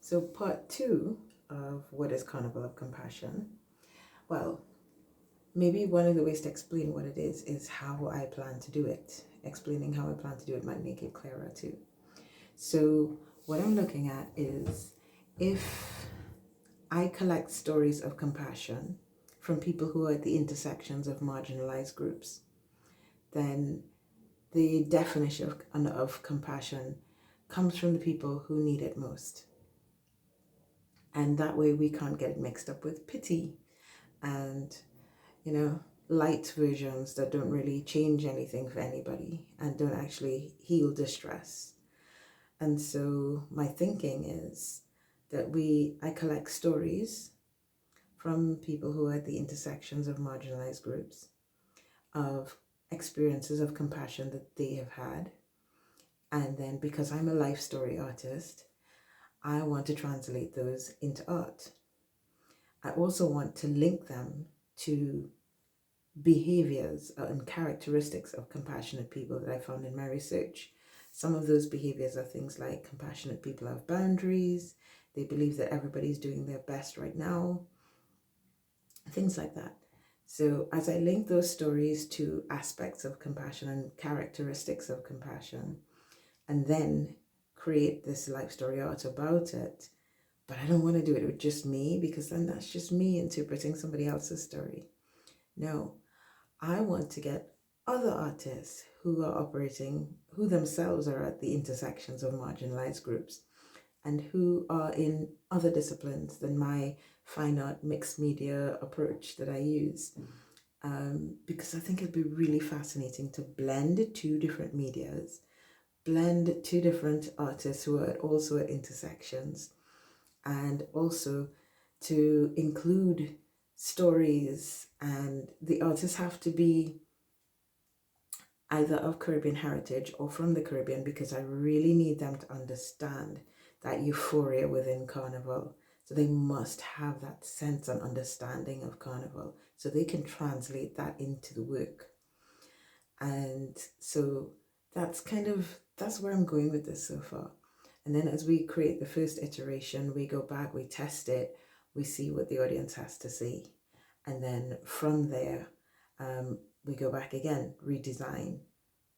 So part 2 of what is Carnival of Compassion. Well, maybe one of the ways to explain what it is how I plan to do it. Explaining how I plan to do it might make it clearer too. So what I'm looking at is if I collect stories of compassion from people who are at the intersections of marginalized groups, then the definition of compassion comes from the people who need it most. And that way we can't get it mixed up with pity and, light versions that don't really change anything for anybody and don't actually heal distress. And so my thinking is that I collect stories from people who are at the intersections of marginalized groups, of experiences of compassion that they have had. And then because I'm a life story artist, I want to translate those into art. I also want to link them to behaviors and characteristics of compassionate people that I found in my research. Some of those behaviors are things like compassionate people have boundaries, they believe that everybody's doing their best right now, things like that. So as I link those stories to aspects of compassion and characteristics of compassion, and then create this life story art about it, but I don't want to do it with just me, because then that's just me interpreting somebody else's story. No, I want to get other artists who are operating, who themselves are at the intersections of marginalized groups and who are in other disciplines than my fine art mixed media approach that I use. Because I think it'd be really fascinating to blend two different medias, blend two different artists who are also at intersections, and also to include stories, and the artists have to be either of Caribbean heritage or from the Caribbean, because I really need them to understand that euphoria within Carnival. So they must have that sense and understanding of Carnival so they can translate that into the work. And so that's where I'm going with this so far. And then as we create the first iteration, we go back, we test it, we see what the audience has to say. And then from there, we go back again, redesign,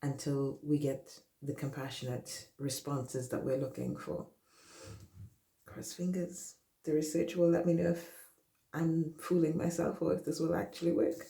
until we get the compassionate responses that we're looking for. Cross fingers. The research will let me know if I'm fooling myself or if this will actually work.